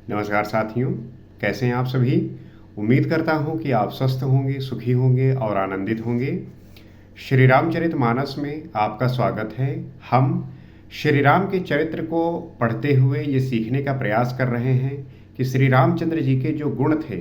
नमस्कार साथियों, कैसे हैं आप सभी। उम्मीद करता हूं कि आप स्वस्थ होंगे, सुखी होंगे और आनंदित होंगे। श्री रामचरितमानस में आपका स्वागत है। हम श्री राम के चरित्र को पढ़ते हुए ये सीखने का प्रयास कर रहे हैं कि श्री रामचंद्र जी के जो गुण थे,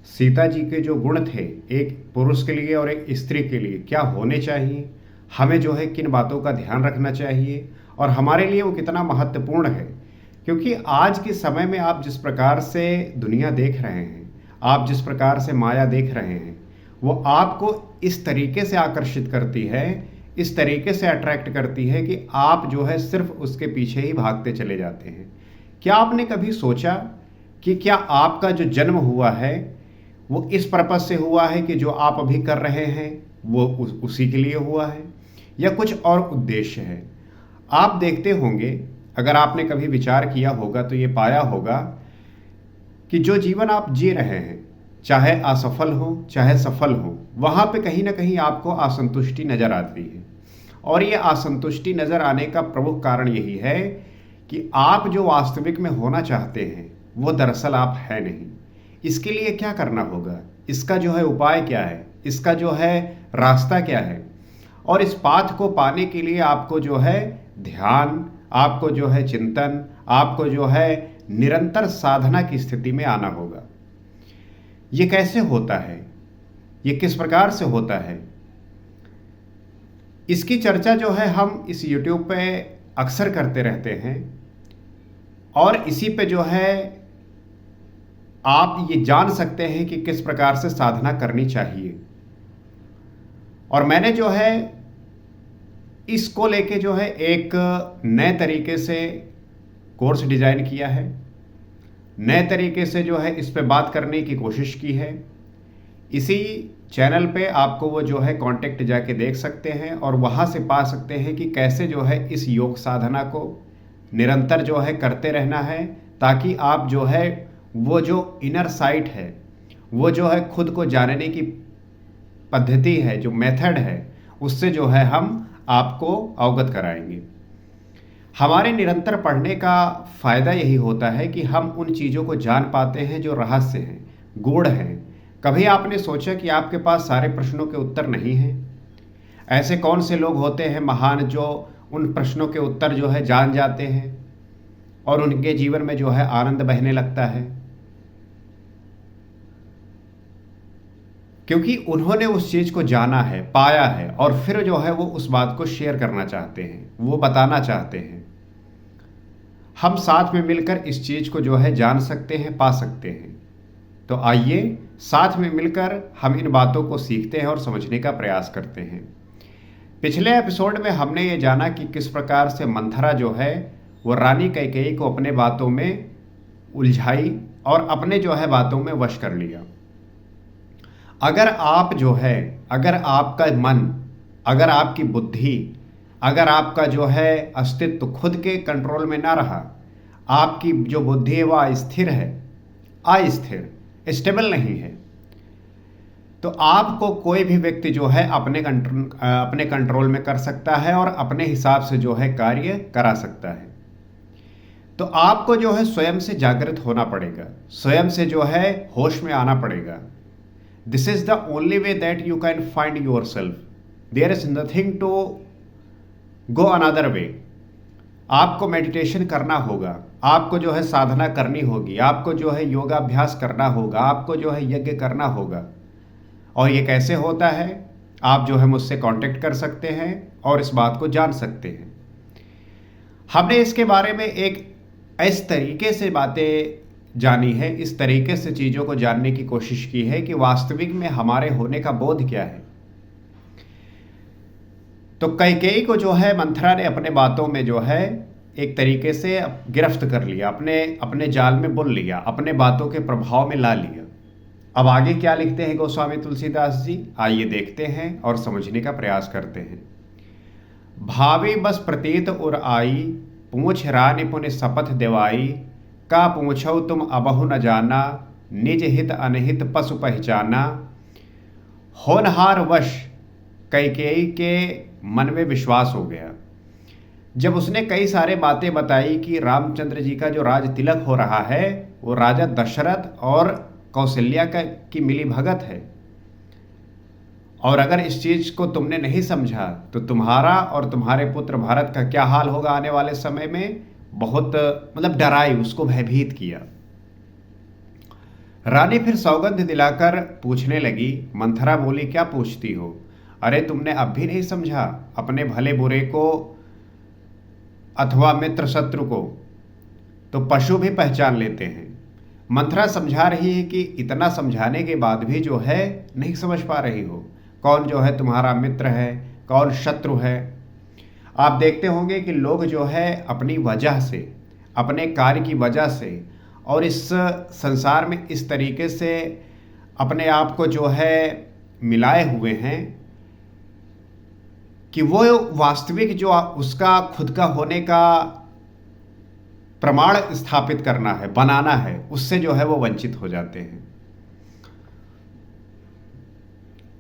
सीता जी के जो गुण थे, एक पुरुष के लिए और एक स्त्री के लिए क्या होने चाहिए, हमें जो है किन बातों का ध्यान रखना चाहिए और हमारे लिए वो कितना महत्वपूर्ण है। क्योंकि आज के समय में आप जिस प्रकार से दुनिया देख रहे हैं, आप जिस प्रकार से माया देख रहे हैं, वो आपको इस तरीके से आकर्षित करती है, इस तरीके से अट्रैक्ट करती है कि आप जो है सिर्फ उसके पीछे ही भागते चले जाते हैं। क्या आपने कभी सोचा कि क्या आपका जो जन्म हुआ है वो इस पर्पज से हुआ है कि जो आप अभी कर रहे हैं वो उसी के लिए हुआ है, या कुछ और उद्देश्य है? आप देखते होंगे, अगर आपने कभी विचार किया होगा तो ये पाया होगा कि जो जीवन आप जी रहे हैं, चाहे असफल हो चाहे सफल हो, वहाँ पे कहीं ना कहीं आपको असंतुष्टि नज़र आती है। और ये असंतुष्टि नज़र आने का प्रमुख कारण यही है कि आप जो वास्तविक में होना चाहते हैं वो दरअसल आप है नहीं। इसके लिए क्या करना होगा, इसका जो है उपाय क्या है, इसका जो है रास्ता क्या है, और इस पाथ को पाने के लिए आपको जो है ध्यान, आपको जो है चिंतन, आपको जो है निरंतर साधना की स्थिति में आना होगा। ये कैसे होता है, ये किस प्रकार से होता है, इसकी चर्चा जो है हम इस YouTube पे अक्सर करते रहते हैं। और इसी पे जो है आप ये जान सकते हैं कि किस प्रकार से साधना करनी चाहिए। और मैंने जो है इसको लेके जो है एक नए तरीके से कोर्स डिज़ाइन किया है, नए तरीके से जो है इस पे बात करने की कोशिश की है। इसी चैनल पे आपको वो जो है कांटेक्ट जाके देख सकते हैं और वहाँ से पा सकते हैं कि कैसे जो है इस योग साधना को निरंतर जो है करते रहना है, ताकि आप जो है वो जो इनर साइट है, वो जो है खुद को जानने की पद्धति है, जो मेथड है, उससे जो है हम आपको अवगत कराएंगे। हमारे निरंतर पढ़ने का फ़ायदा यही होता है कि हम उन चीज़ों को जान पाते हैं जो रहस्य हैं, गूढ़ हैं। कभी आपने सोचा कि आपके पास सारे प्रश्नों के उत्तर नहीं हैं? ऐसे कौन से लोग होते हैं महान जो उन प्रश्नों के उत्तर जो है जान जाते हैं और उनके जीवन में जो है आनंद बहने लगता है, क्योंकि उन्होंने उस चीज़ को जाना है, पाया है, और फिर जो है वो उस बात को शेयर करना चाहते हैं, वो बताना चाहते हैं। हम साथ में मिलकर इस चीज़ को जो है जान सकते हैं, पा सकते हैं। तो आइए साथ में मिलकर हम इन बातों को सीखते हैं और समझने का प्रयास करते हैं। पिछले एपिसोड में हमने ये जाना कि किस प्रकार से मंथरा जो है वो रानी कैकेयी को अपने बातों में उलझाई और अपने जो है बातों में वश कर लिया। अगर आप जो है, अगर आपका मन, अगर आपकी बुद्धि, अगर आपका जो है अस्तित्व खुद के कंट्रोल में ना रहा, आपकी जो बुद्धि है वह अस्थिर है, अस्थिर, स्टेबल नहीं है, तो आपको कोई भी व्यक्ति जो है अपने कंट्रोल में कर सकता है और अपने हिसाब से जो है कार्य करा सकता है। तो आपको जो है स्वयं से जागृत होना पड़ेगा, स्वयं से जो है होश में आना पड़ेगा। This is the only way that you can find yourself. There is nothing to go another way. आपको मेडिटेशन करना होगा, आपको जो है साधना करनी होगी, आपको जो है योगाभ्यास करना होगा, आपको जो है यज्ञ करना होगा। और ये कैसे होता है, आप जो है मुझसे कांटेक्ट कर सकते हैं और इस बात को जान सकते हैं। हमने इसके बारे में एक इस तरीके से बातें जानी है, इस तरीके से चीज़ों को जानने की कोशिश की है कि वास्तविक में हमारे होने का बोध क्या है। तो कैकेयी को जो है मंथरा ने अपने बातों में जो है एक तरीके से गिरफ्त कर लिया, अपने जाल में बुन लिया, अपने बातों के प्रभाव में ला लिया। अब आगे क्या लिखते हैं गोस्वामी तुलसीदास जी, आइए देखते हैं और समझने का प्रयास करते हैं। भावी बस प्रतीत उर आई, पूछ रानी पुण्य शपथ देवाई, का पूछो तुम अबहु न जाना, निज हित अनहित पशु पहचाना। होनहार वश कैकेयी के मन में विश्वास हो गया। जब उसने कई सारे बातें बताई कि रामचंद्र जी का जो राज तिलक हो रहा है वो राजा दशरथ और कौशल्या का की मिली भगत है, और अगर इस चीज को तुमने नहीं समझा तो तुम्हारा और तुम्हारे पुत्र भारत का क्या हाल होगा आने वाले समय में। बहुत मतलब डराई, उसको भयभीत किया। रानी फिर सौगंध दिलाकर पूछने लगी। मंथरा बोली, क्या पूछती हो? अरे तुमने अब भी नहीं समझा अपने भले बुरे को अथवा मित्र शत्रु को तो पशु भी पहचान लेते हैं। मंथरा समझा रही है कि इतना समझाने के बाद भी जो है नहीं समझ पा रही हो, कौन जो है तुम्हारा मित्र है, कौन शत्रु है। आप देखते होंगे कि लोग जो है अपनी वजह से, अपने कार्य की वजह से और इस संसार में इस तरीके से अपने आप को जो है मिलाए हुए हैं कि वो वास्तविक जो उसका खुद का होने का प्रमाण स्थापित करना है, बनाना है, उससे जो है वो वंचित हो जाते हैं।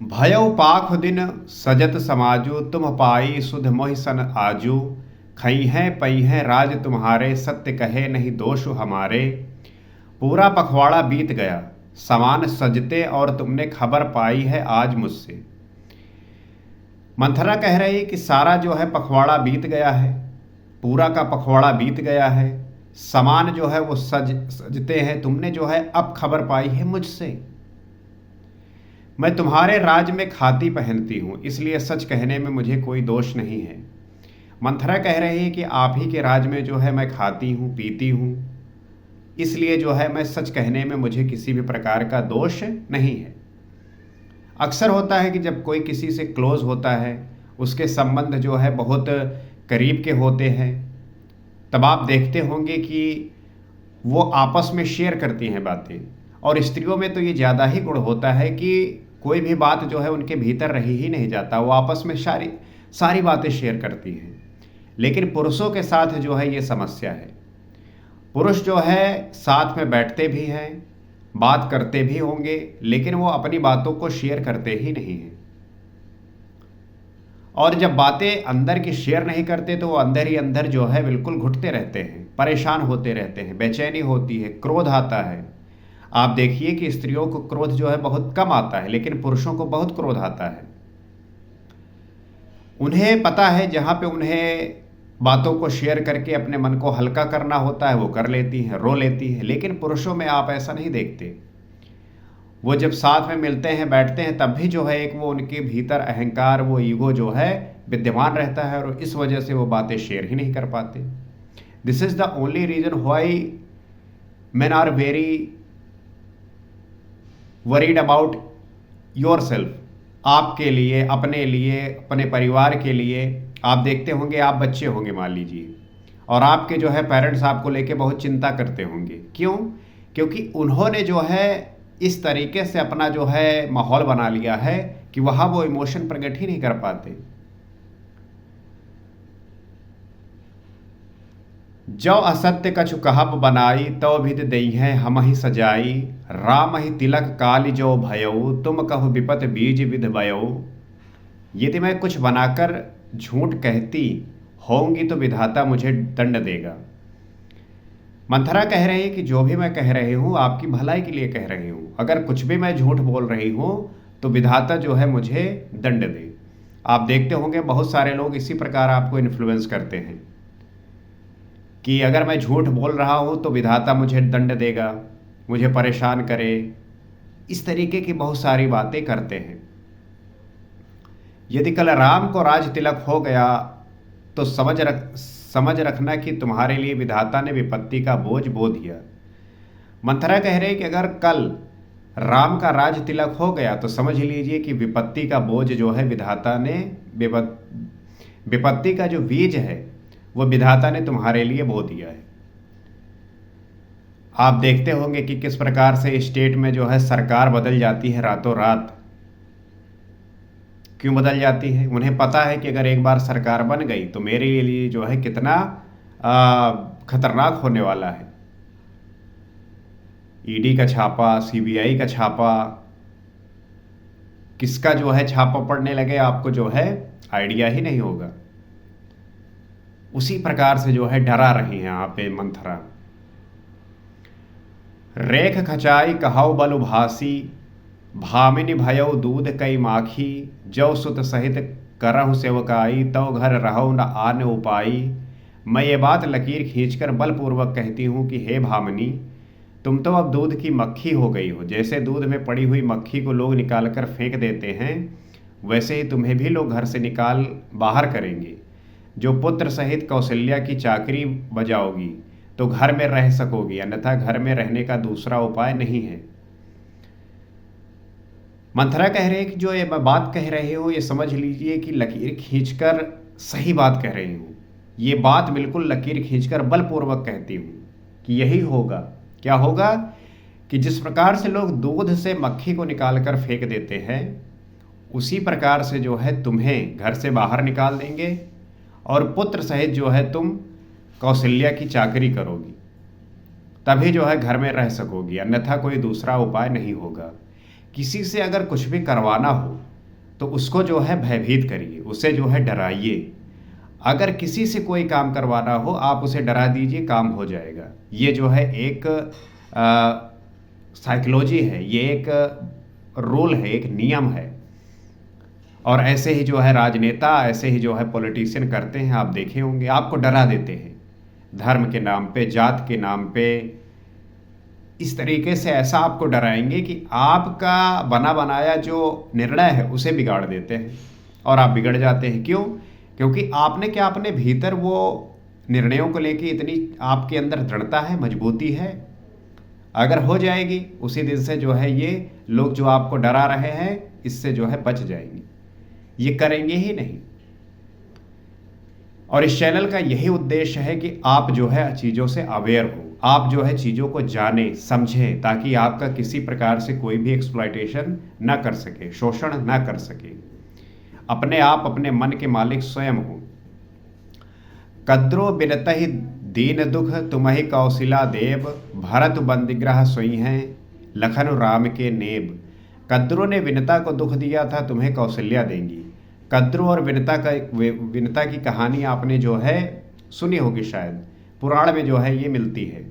भयउ पाख दिन सजत समाजू, तुम पाई सुध मोहि सन आजू। खई हैं पई हैं राज तुम्हारे, सत्य कहे नहीं दोष हमारे। पूरा पखवाड़ा बीत गया समान सजते, और तुमने खबर पाई है आज मुझसे। मंथरा कह रही कि सारा जो है पखवाड़ा बीत गया है, पूरा का पखवाड़ा बीत गया है, समान जो है वो सजते हैं, तुमने जो है अब खबर पाई है मुझसे। मैं तुम्हारे राज में खाती पहनती हूँ, इसलिए सच कहने में मुझे कोई दोष नहीं है। मंथरा कह रही है कि आप ही के राज में जो है मैं खाती हूँ पीती हूँ, इसलिए जो है मैं सच कहने में मुझे किसी भी प्रकार का दोष नहीं है। अक्सर होता है कि जब कोई किसी से क्लोज होता है, उसके संबंध जो है बहुत करीब के होते हैं, तब आप देखते होंगे कि वो आपस में शेयर करती हैं बातें। और स्त्रियों में तो ये ज़्यादा ही गुण होता है कि कोई भी बात जो है उनके भीतर रही ही नहीं जाता, वो आपस में सारी सारी बातें शेयर करती हैं। लेकिन पुरुषों के साथ जो है ये समस्या है। पुरुष जो है साथ में बैठते भी हैं, बात करते भी होंगे, लेकिन वो अपनी बातों को शेयर करते ही नहीं हैं। और जब बातें अंदर की शेयर नहीं करते तो वो अंदर ही अंदर जो है बिल्कुल घुटते रहते हैं, परेशान होते रहते हैं, बेचैनी होती है, क्रोध आता है। आप देखिए कि स्त्रियों को क्रोध जो है बहुत कम आता है, लेकिन पुरुषों को बहुत क्रोध आता है। उन्हें पता है जहाँ पे उन्हें बातों को शेयर करके अपने मन को हल्का करना होता है वो कर लेती हैं, रो लेती हैं। लेकिन पुरुषों में आप ऐसा नहीं देखते। वो जब साथ में मिलते हैं, बैठते हैं, तब भी जो है एक वो उनके भीतर अहंकार, वो ईगो जो है विद्यमान रहता है, और इस वजह से वो बातें शेयर ही नहीं कर पाते। This is the only reason why men are very worried about yourself। आपके लिए, अपने लिए, अपने परिवार के लिए। आप देखते होंगे, आप बच्चे होंगे मान लीजिए, और आपके जो है पेरेंट्स आपको लेके बहुत चिंता करते होंगे। क्यों? क्योंकि उन्होंने जो है इस तरीके से अपना जो है माहौल बना लिया है कि वहाँ वो इमोशन प्रकट ही नहीं कर पाते। जो असत्य कछु कहब बनाई, तो विद दई है हम ही सजाई। राम ही तिलक काली जो भयऊ, तुम कहु विपत बीज विध बयऊ। यदि मैं कुछ बनाकर झूठ कहती होंगी तो विधाता मुझे दंड देगा। मंथरा कह रही है कि जो भी मैं कह रही हूँ आपकी भलाई के लिए कह रही हूँ, अगर कुछ भी मैं झूठ बोल रही हूँ तो विधाता जो है मुझे दंड दे। आप देखते होंगे बहुत सारे लोग इसी प्रकार आपको इन्फ्लुएंस करते हैं कि अगर मैं झूठ बोल रहा हूँ तो विधाता मुझे दंड देगा, मुझे परेशान करे। इस तरीके की बहुत सारी बातें करते हैं। यदि कल राम को राज तिलक हो गया तो समझ रखना कि तुम्हारे लिए विधाता ने विपत्ति का बोझ बो दिया। मंथरा कह रहे कि अगर कल राम का राज तिलक हो गया तो समझ लीजिए कि विपत्ति का बोझ जो है विधाता ने, विपत्ति का जो बीज है वो विधाता ने तुम्हारे लिए बो दिया है। आप देखते होंगे कि किस प्रकार से स्टेट में जो है सरकार बदल जाती है रातों रात। क्यों बदल जाती है? उन्हें पता है कि अगर एक बार सरकार बन गई तो मेरे लिए जो है कितना खतरनाक होने वाला है। ईडी का छापा, सीबीआई का छापा, किसका जो है छापा पड़ने लगे आपको जो है आइडिया ही नहीं होगा। उसी प्रकार से जो है डरा रही हैं आप पे मंथरा। रेख खचाई कहाउ बलु भासी, भामिनी भयउ दूध कई माखी, जौ सुत सहित करहु सेवकाई, तव घर रहु न आन उपाई। मैं ये बात लकीर खींचकर बलपूर्वक कहती हूँ कि हे भामिनी, तुम तो अब दूध की मक्खी हो गई हो। जैसे दूध में पड़ी हुई मक्खी को लोग निकाल कर फेंक देते हैं, वैसे ही तुम्हें भी लोग घर से निकाल बाहर करेंगे। जो पुत्र सहित कौशल्या की चाकरी बजाओगी तो घर में रह सकोगी, अन्यथा घर में रहने का दूसरा उपाय नहीं है। मंथरा कह रहे हैं कि जो ये बात कह रहे हो ये समझ लीजिए कि लकीर खींचकर सही बात कह रही हूँ। ये बात बिल्कुल लकीर खींचकर बलपूर्वक कहती हूँ कि यही होगा। क्या होगा कि जिस प्रकार से लोग दूध से मक्खी को निकाल कर फेंक देते हैं, उसी प्रकार से जो है तुम्हें घर से बाहर निकाल देंगे और पुत्र सहित जो है तुम कौशल्या की चाकरी करोगी, तभी जो है घर में रह सकोगी, अन्यथा कोई दूसरा उपाय नहीं होगा। किसी से अगर कुछ भी करवाना हो तो उसको जो है भयभीत करिए, उसे जो है डराइए। अगर किसी से कोई काम करवाना हो आप उसे डरा दीजिए, काम हो जाएगा। ये जो है एक साइकोलॉजी है, ये एक रूल है, एक नियम है। और ऐसे ही जो है राजनेता, ऐसे ही जो है पॉलिटिशियन करते हैं, आप देखे होंगे। आपको डरा देते हैं धर्म के नाम पे, जात के नाम पे, इस तरीके से ऐसा आपको डराएंगे कि आपका बना बनाया जो निर्णय है उसे बिगाड़ देते हैं और आप बिगड़ जाते हैं। क्यों? क्योंकि आपने क्या अपने भीतर वो निर्णयों को लेके इतनी आपके अंदर दृढ़ता है, मजबूती है। अगर हो जाएगी उसी दिन से जो है ये लोग जो आपको डरा रहे हैं इससे जो है बच जाएंगे, ये करेंगे ही नहीं। और इस चैनल का यही उद्देश्य है कि आप जो है चीज़ों से अवेयर हो, आप जो है चीज़ों को जाने समझें, ताकि आपका किसी प्रकार से कोई भी एक्सप्लॉयटेशन ना कर सके, शोषण ना कर सके। अपने आप अपने मन के मालिक स्वयं हो। कद्रो बिनतहि दीन दुख तुम्हि कौशिला देव, भरत बंदिग्रह सोई हैं लखन राम के नेब। कद्रो ने विनता को दुख दिया था, तुम्हें कौशल्या देंगी। कद्रो और विनता की कहानी आपने जो है सुनी होगी, शायद पुराण में जो है ये मिलती है।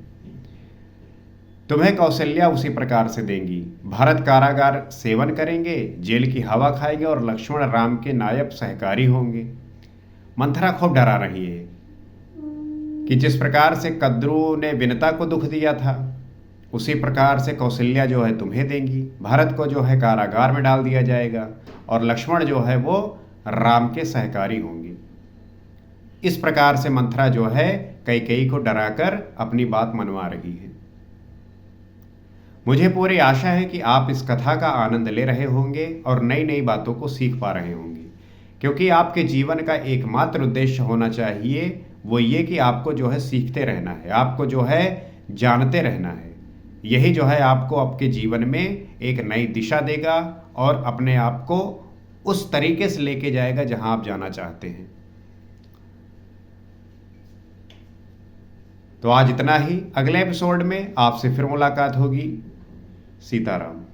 तुम्हें कौशल्या उसी प्रकार से देंगी। भरत कारागार सेवन करेंगे, जेल की हवा खाएंगे और लक्ष्मण राम के नायब सहकारी होंगे। मंथरा खूब डरा रही है कि जिस प्रकार से कद्रू ने विनता को दुख दिया था, उसी प्रकार से कौशल्या जो है तुम्हें देंगी। भरत को जो है कारागार में डाल दिया जाएगा और लक्ष्मण जो है वो राम के सहकारी होंगे। इस प्रकार से मंथरा जो है कैकेयी को डराकर अपनी बात मनवा रही है। मुझे पूरी आशा है कि आप इस कथा का आनंद ले रहे होंगे और नई नई बातों को सीख पा रहे होंगे, क्योंकि आपके जीवन का एकमात्र उद्देश्य होना चाहिए वो ये कि आपको जो है सीखते रहना है, आपको जो है जानते रहना है। यही जो है आपको आपके जीवन में एक नई दिशा देगा और अपने आप को उस तरीके से लेके जाएगा जहां आप जाना चाहते हैं। तो आज इतना ही। अगले एपिसोड में आपसे फिर मुलाकात होगी। सीताराम।